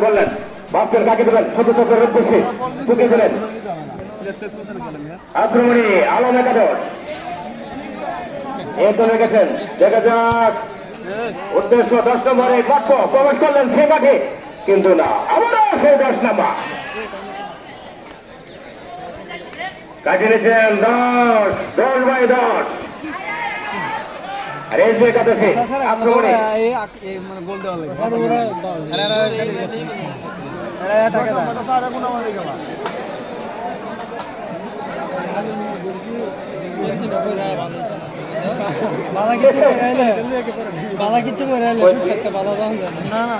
বললেন বাচ্চার কাকে দেবেন ছোট ছোটের উদ্দেশ্যে ঢুকে দিলেন আক্রমণী আলম একাদশ এ চলে গেছেন। দেখা যাক উদ্দেশ্য 10 নম্বরে বাক্য প্রবেশ করলেন সে মাঠে, কিন্তু না আবারও সেই 10 নাম্বার কাটিয়ে নিয়েছেন 10/10 আর এই একাদশে আক্রমণে গোল দেওয়া বাধা কিচ্ছু করে বাধা দেওয়া না না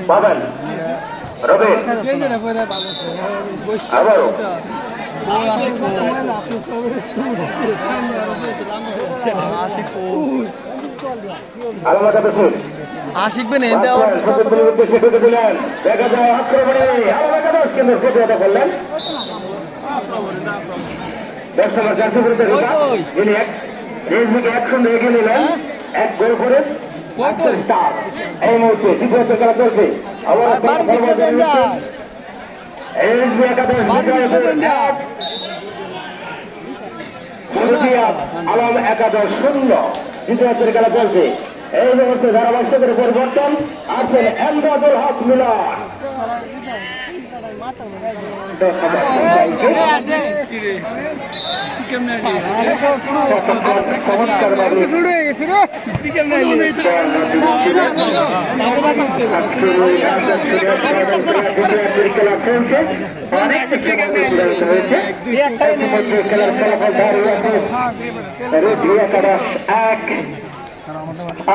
পাবেন রবি আবারও আলম একাদশে আশিকবেন উদ্দেশ্যে ঢুকে দিলেন। দেখা যায় আক্রমণে আলম একাদশ কিন্তু প্রতিহত করলেন। 10 নম্বর জার্সি বিরুদ্ধে যিনি এক সঙ্গে এগিয়ে নিলেন এক গোল করে এই মুহূর্তে দ্বিতীয় খেলা চলছে। আলম একাদশ 0 দ্বিতীয় খেলা চলছে। এই মুহূর্তে ধারাভাষ্যকের পরিবর্তন আছেন এমদাদুল হক মিলন।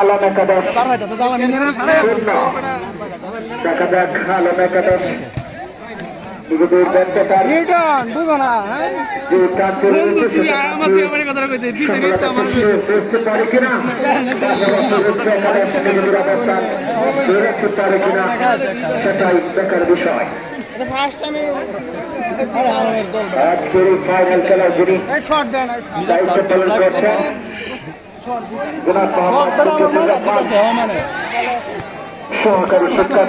আলম একাদশ 0। দেখা যাক আলম একাদশ সেটাই দেখার বিষয়। আজকের এই ফাইনাল খেলায় যিনি দায়িত্ব পালন করছেন জনাব মোহাম্মদ সহকারী শিক্ষক